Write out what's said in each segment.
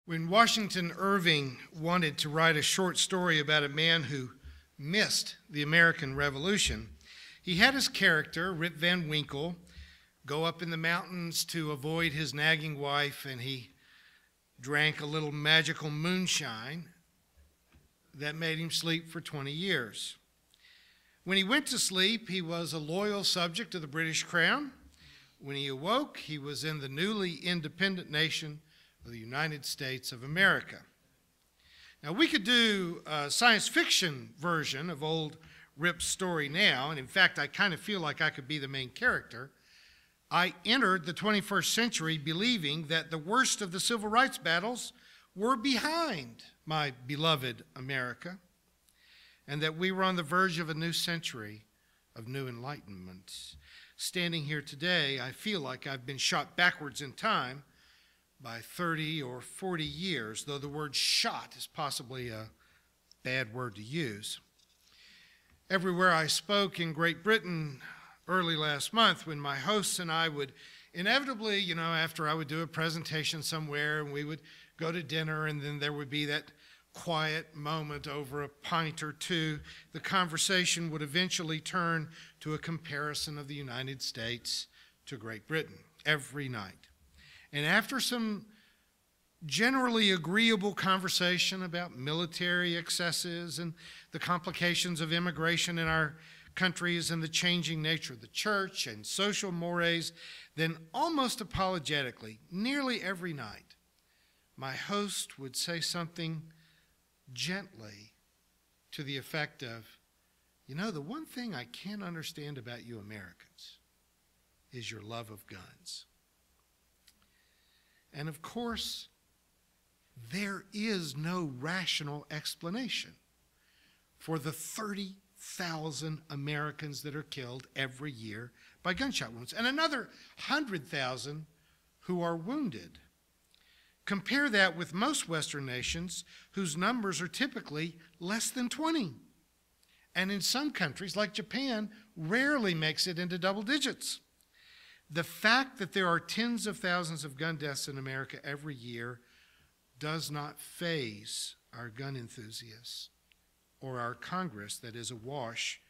When Washington Irving wanted to write a short story about a man who missed the American Revolution, he had his character, Rip Van Winkle, go up in the mountains to avoid his nagging wife, and he drank a little magical moonshine that made him sleep for 20 years. When he went to sleep, he was a loyal subject of the British Crown. When he awoke, he was in the newly independent nation of the United States of America. Now, we could do a science fiction version of old Rip's story now, and in fact, I kind of feel like I could be the main character. I entered the 21st century believing that the worst of the civil rights battles were behind my beloved America, and that we were on the verge of a new century of new enlightenment. Standing here today, I feel like I've been shot backwards in time by 30 or 40 years, though the word shot is possibly a bad word to use. Everywhere I spoke in Great Britain early last month, when my hosts and I would inevitably, after I would do a presentation somewhere, and we would go to dinner, and then there would be that quiet moment over a pint or two, the conversation would eventually turn to a comparison of the United States to Great Britain every night. And after some generally agreeable conversation about military excesses and the complications of immigration in our countries and the changing nature of the church and social mores, then almost apologetically, nearly every night, my host would say something gently to the effect of, the one thing I can't understand about you Americans is your love of guns. And of course, there is no rational explanation for the 30,000 Americans that are killed every year by gunshot wounds, and another 100,000 who are wounded. Compare that with most Western nations whose numbers are typically less than 20. And in some countries, like Japan, rarely makes it into double digits. The fact that there are tens of thousands of gun deaths in America every year does not faze our gun enthusiasts or our Congress that is awash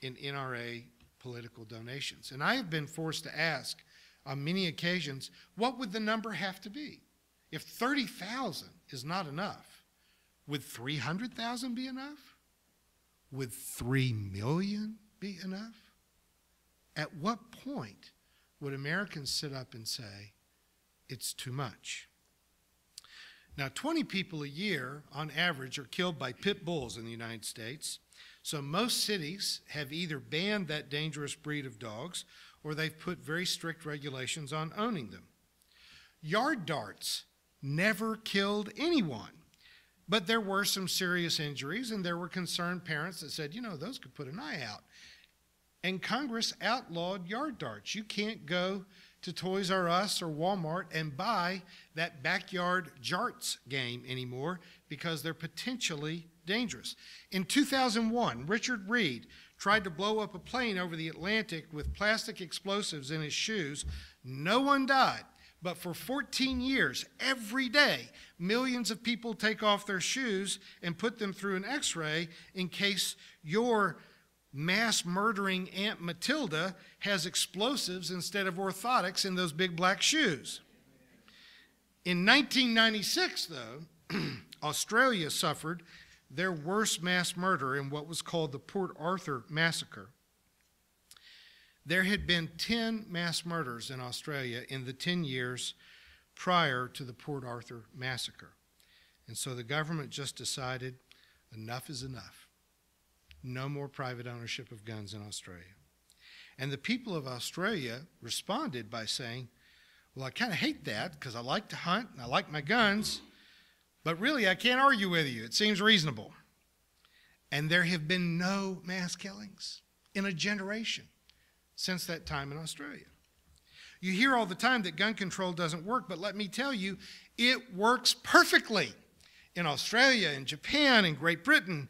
in NRA political donations. And I have been forced to ask on many occasions, what would the number have to be? If 30,000 is not enough, would 300,000 be enough? Would 3 million be enough? At what point would Americans sit up and say, it's too much? Now, 20 people a year, on average, are killed by pit bulls in the United States. So most cities have either banned that dangerous breed of dogs, or they've put very strict regulations on owning them. Yard darts never killed anyone, but there were some serious injuries, and there were concerned parents that said, those could put an eye out. And Congress outlawed yard darts. You can't go to Toys R Us or Walmart and buy that backyard jarts game anymore because they're potentially dangerous. In 2001, Richard Reed tried to blow up a plane over the Atlantic with plastic explosives in his shoes. No one died, but for 14 years, every day, millions of people take off their shoes and put them through an X-ray in case your mass murdering Aunt Matilda has explosives instead of orthotics in those big black shoes. In 1996, though, Australia suffered their worst mass murder in what was called the Port Arthur Massacre. There had been 10 mass murders in Australia in the 10 years prior to the Port Arthur Massacre. And so the government just decided enough is enough. No more private ownership of guns in Australia. And the people of Australia responded by saying, well, I kind of hate that because I like to hunt and I like my guns, but really I can't argue with you. It seems reasonable. And there have been no mass killings in a generation since that time in Australia. You hear all the time that gun control doesn't work, but let me tell you, it works perfectly in Australia, in Japan, in Great Britain.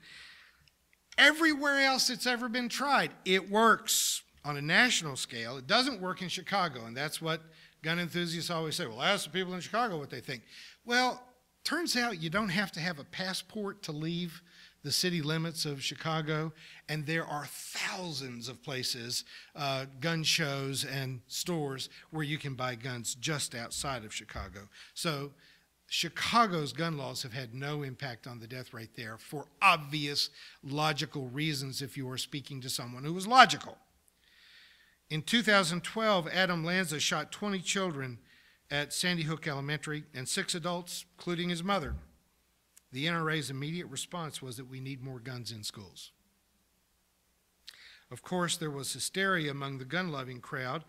Everywhere else it's ever been tried, it works on a national scale. It doesn't work in Chicago, and that's what gun enthusiasts always say. Well, ask the people in Chicago what they think. Well, Turns out you don't have to have a passport to leave the city limits of Chicago, and there are thousands of places, gun shows and stores where you can buy guns just outside of Chicago. So Chicago's gun laws have had no impact on the death rate there for obvious logical reasons if you are speaking to someone who was logical. In 2012, Adam Lanza shot 20 children at Sandy Hook Elementary and 6 adults, including his mother. The NRA's immediate response was that we need more guns in schools. Of course, there was hysteria among the gun-loving crowd.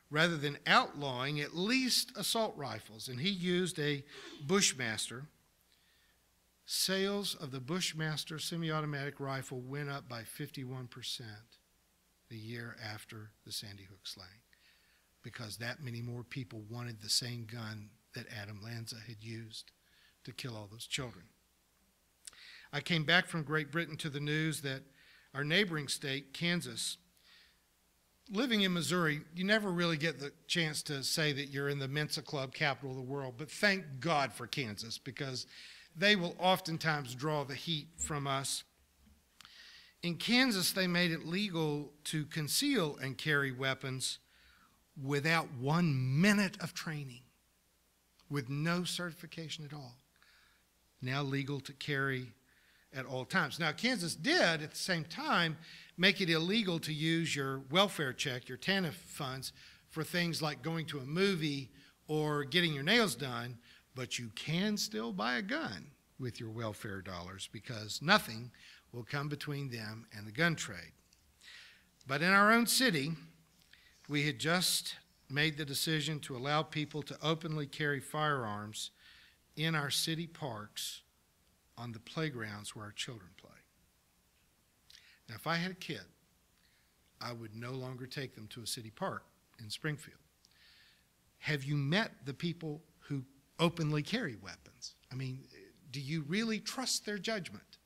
Rather than outlawing at least assault rifles, and he used a Bushmaster, sales of the Bushmaster semi-automatic rifle went up by 51% the year after the Sandy Hook slaying, because that many more people wanted the same gun that Adam Lanza had used to kill all those children. I came back from Great Britain to the news that our neighboring state, Kansas, living in Missouri, you never really get the chance to say that you're in the Mensa Club capital of the world, but thank God for Kansas, because they will oftentimes draw the heat from us. In Kansas, they made it legal to conceal and carry weapons without 1 minute of training, with no certification at all. Now legal to carry at all times. Now, Kansas did, at the same time, make it illegal to use your welfare check, your TANF funds, for things like going to a movie or getting your nails done, but you can still buy a gun with your welfare dollars because nothing will come between them and the gun trade. But in our own city, we had just made the decision to allow people to openly carry firearms in our city parks on the playgrounds where our children play. Now, if I had a kid, I would no longer take them to a city park in Springfield. Have you met the people who openly carry weapons? I mean, do you really trust their judgment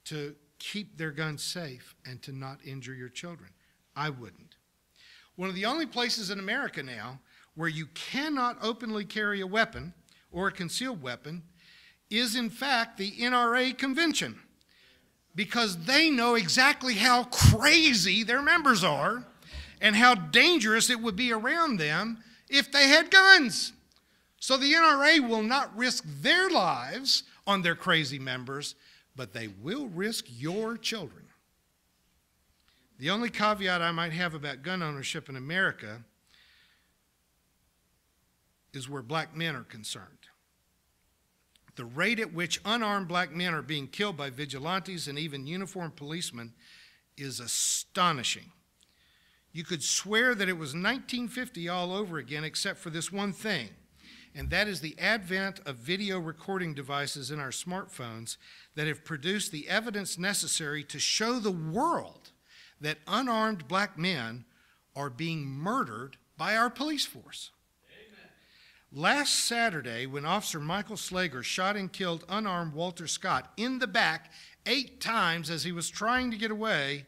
to keep their guns safe and to not injure your children? I wouldn't. One of the only places in America now where you cannot openly carry a weapon or a concealed weapon is, in fact, the NRA convention, because they know exactly how crazy their members are and how dangerous it would be around them if they had guns. So the NRA will not risk their lives on their crazy members, but they will risk your children. The only caveat I might have about gun ownership in America is where black men are concerned. The rate at which unarmed black men are being killed by vigilantes and even uniformed policemen is astonishing. You could swear that it was 1950 all over again, except for this one thing, and that is the advent of video recording devices in our smartphones that have produced the evidence necessary to show the world that unarmed black men are being murdered by our police force. Last Saturday, when Officer Michael Slager shot and killed unarmed Walter Scott in the back 8 times as he was trying to get away,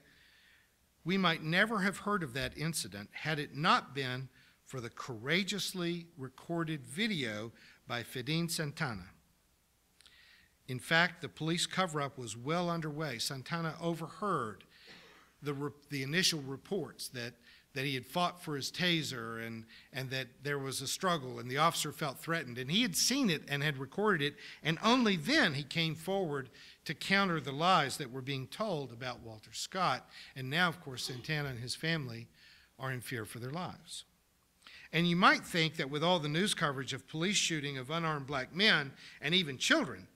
we might never have heard of that incident had it not been for the courageously recorded video by Fidene Santana. In fact, the police cover-up was well underway. Santana overheard the initial reports that he had fought for his taser and that there was a struggle and the officer felt threatened. And he had seen it and had recorded it, and only then he came forward to counter the lies that were being told about Walter Scott. And now, of course, Santana and his family are in fear for their lives. And you might think that with all the news coverage of police shooting of unarmed black men and even children,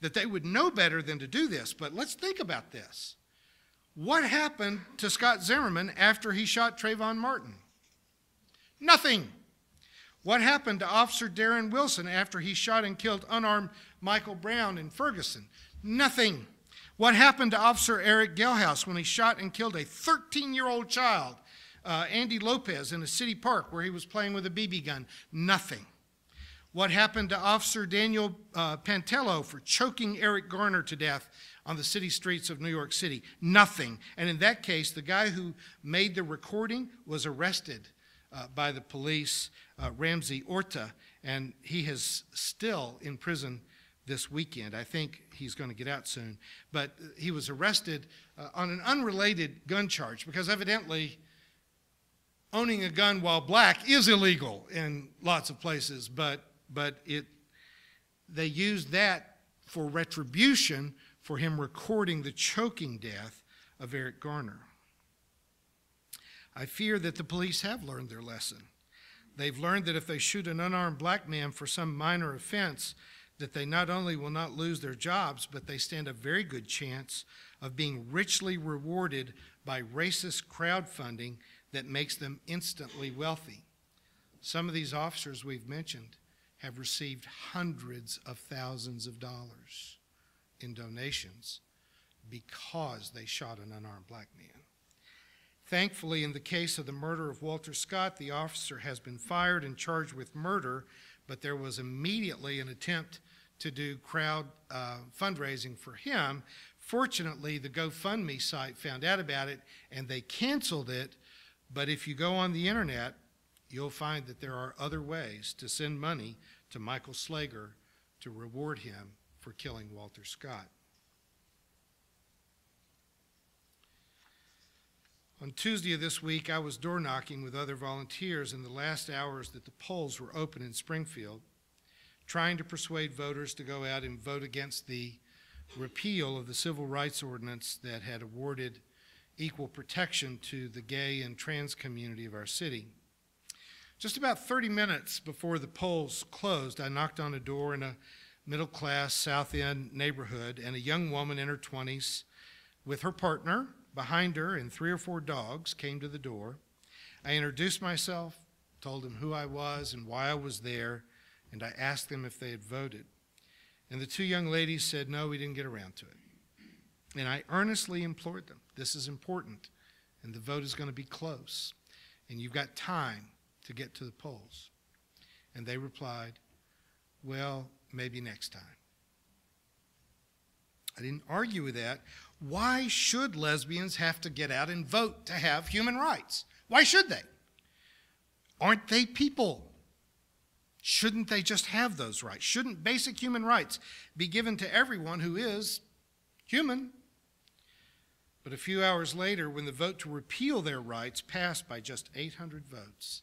that they would know better than to do this. But let's think about this. What happened to Scott Zimmerman after he shot Trayvon Martin? Nothing. What happened to Officer Darren Wilson after he shot and killed unarmed Michael Brown in Ferguson? Nothing. What happened to Officer Eric Gelhaus when he shot and killed a 13-year-old child, Andy Lopez, in a city park where he was playing with a BB gun? Nothing. What happened to Officer Daniel Pantello for choking Eric Garner to death on the city streets of New York City? Nothing. And in that case, the guy who made the recording was arrested by the police, Ramsey Orta, and he is still in prison this weekend. I think he's going to get out soon. But he was arrested on an unrelated gun charge because evidently owning a gun while black is illegal in lots of places. But they used that for retribution for him recording the choking death of Eric Garner. I fear that the police have learned their lesson. They've learned that if they shoot an unarmed black man for some minor offense, that they not only will not lose their jobs, but they stand a very good chance of being richly rewarded by racist crowdfunding that makes them instantly wealthy. Some of these officers we've mentioned have received hundreds of thousands of dollars in donations because they shot an unarmed black man. Thankfully, in the case of the murder of Walter Scott, the officer has been fired and charged with murder, but there was immediately an attempt to do crowd fundraising for him. Fortunately, the GoFundMe site found out about it and they canceled it, but if you go on the internet, you'll find that there are other ways to send money to Michael Slager to reward him for killing Walter Scott. On Tuesday of this week, I was door knocking with other volunteers in the last hours that the polls were open in Springfield, trying to persuade voters to go out and vote against the repeal of the civil rights ordinance that had awarded equal protection to the gay and trans community of our city. Just about 30 minutes before the polls closed, I knocked on a door in a middle-class South End neighborhood, and a young woman in her 20s with her partner behind her and 3 or 4 dogs came to the door. I introduced myself, told them who I was and why I was there, and I asked them if they had voted. And the 2 young ladies said, no, we didn't get around to it. And I earnestly implored them, this is important, and the vote is going to be close, and you've got time to get to the polls. And they replied, well, maybe next time. I didn't argue with that. Why should lesbians have to get out and vote to have human rights? Why should they? Aren't they people? Shouldn't they just have those rights? Shouldn't basic human rights be given to everyone who is human? But a few hours later, when the vote to repeal their rights passed by just 800 votes,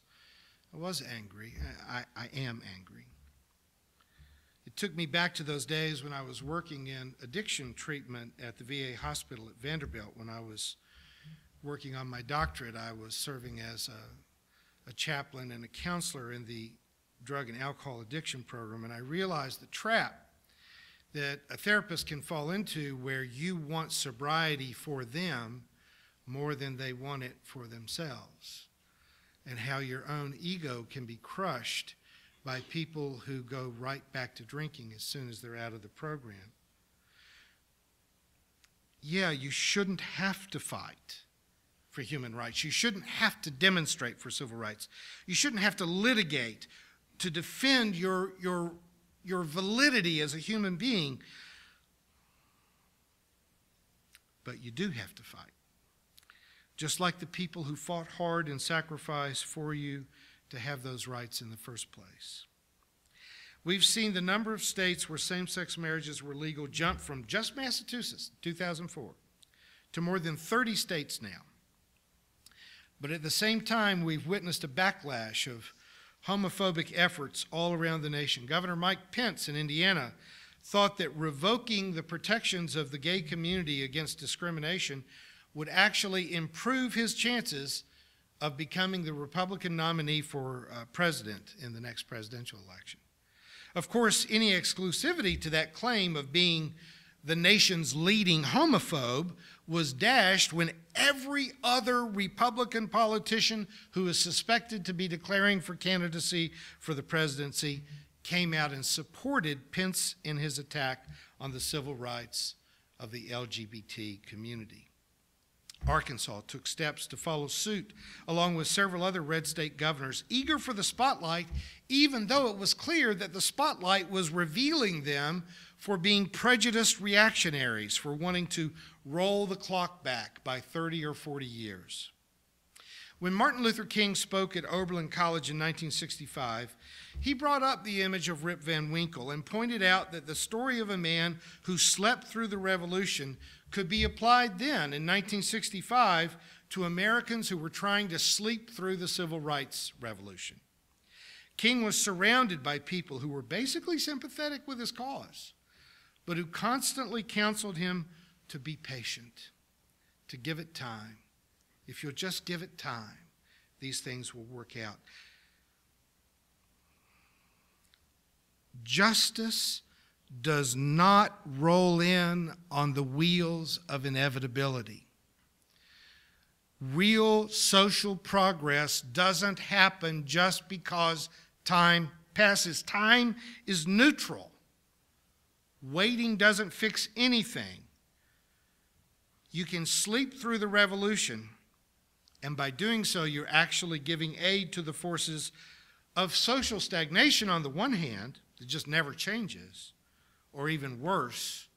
I was angry. I am angry. It took me back to those days when I was working in addiction treatment at the VA hospital at Vanderbilt. When I was working on my doctorate, I was serving as a chaplain and a counselor in the drug and alcohol addiction program, and I realized the trap that a therapist can fall into where you want sobriety for them more than they want it for themselves, and how your own ego can be crushed by people who go right back to drinking as soon as they're out of the program. Yeah, you shouldn't have to fight for human rights. You shouldn't have to demonstrate for civil rights. You shouldn't have to litigate to defend your validity as a human being. But you do have to fight. Just like the people who fought hard and sacrificed for you to have those rights in the first place. We've seen the number of states where same-sex marriages were legal jump from just Massachusetts, 2004, to more than 30 states now. But at the same time, we've witnessed a backlash of homophobic efforts all around the nation. Governor Mike Pence in Indiana thought that revoking the protections of the gay community against discrimination would actually improve his chances of becoming the Republican nominee for president in the next presidential election. Of course, any exclusivity to that claim of being the nation's leading homophobe was dashed when every other Republican politician who is suspected to be declaring for candidacy for the presidency came out and supported Pence in his attack on the civil rights of the LGBT community. Arkansas took steps to follow suit, along with several other red state governors, eager for the spotlight, even though it was clear that the spotlight was revealing them for being prejudiced reactionaries, for wanting to roll the clock back by 30 or 40 years. When Martin Luther King spoke at Oberlin College in 1965, he brought up the image of Rip Van Winkle and pointed out that the story of a man who slept through the revolution could be applied then, in 1965, to Americans who were trying to sleep through the civil rights revolution. King was surrounded by people who were basically sympathetic with his cause, but who constantly counseled him to be patient, to give it time. If you'll just give it time, these things will work out. Justice does not roll in on the wheels of inevitability. Real social progress doesn't happen just because time passes. Time is neutral. Waiting doesn't fix anything. You can sleep through the revolution, and by doing so, you're actually giving aid to the forces of social stagnation on the one hand, that just never changes, or even worse,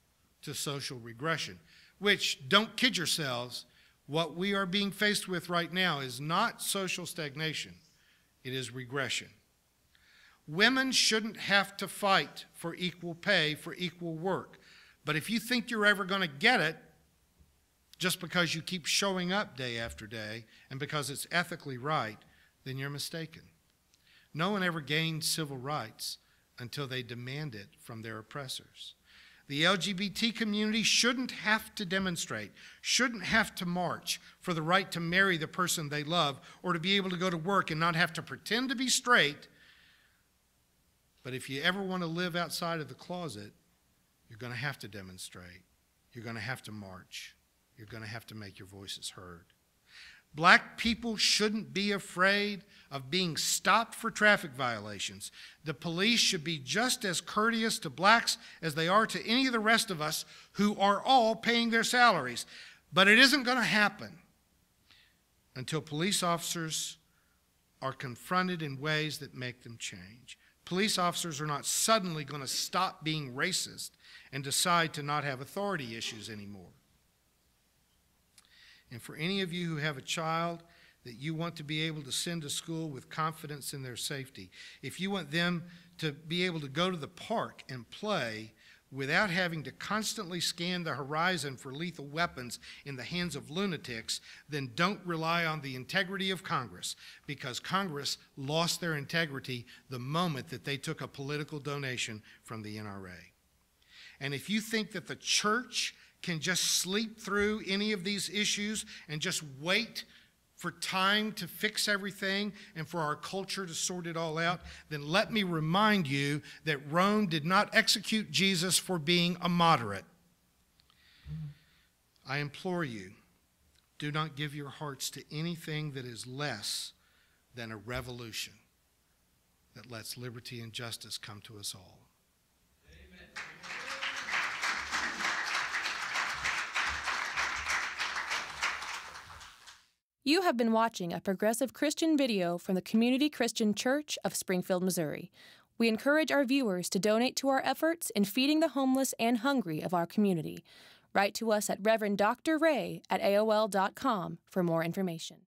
to social regression, which, don't kid yourselves, what we are being faced with right now is not social stagnation, it is regression. Women shouldn't have to fight for equal pay for equal work, but if you think you're ever going to get it, just because you keep showing up day after day and because it's ethically right, then you're mistaken. No one ever gained civil rights until they demand it from their oppressors. The LGBT community shouldn't have to demonstrate, shouldn't have to march for the right to marry the person they love or to be able to go to work and not have to pretend to be straight. But if you ever want to live outside of the closet, you're going to have to demonstrate. You're going to have to march. You're going to have to make your voices heard. Black people shouldn't be afraid of being stopped for traffic violations. The police should be just as courteous to blacks as they are to any of the rest of us who are all paying their salaries. But it isn't going to happen until police officers are confronted in ways that make them change. Police officers are not suddenly going to stop being racist and decide to not have authority issues anymore. And for any of you who have a child that you want to be able to send to school with confidence in their safety, if you want them to be able to go to the park and play without having to constantly scan the horizon for lethal weapons in the hands of lunatics, then don't rely on the integrity of Congress, because Congress lost their integrity the moment that they took a political donation from the NRA. And if you think that the church can just sleep through any of these issues and just wait for time to fix everything and for our culture to sort it all out, then let me remind you that Rome did not execute Jesus for being a moderate. I implore you, do not give your hearts to anything that is less than a revolution that lets liberty and justice come to us all. Amen. You have been watching a progressive Christian video from the Community Christian Church of Springfield, Missouri. We encourage our viewers to donate to our efforts in feeding the homeless and hungry of our community. Write to us at Rev. Dr. Ray at AOL.com for more information.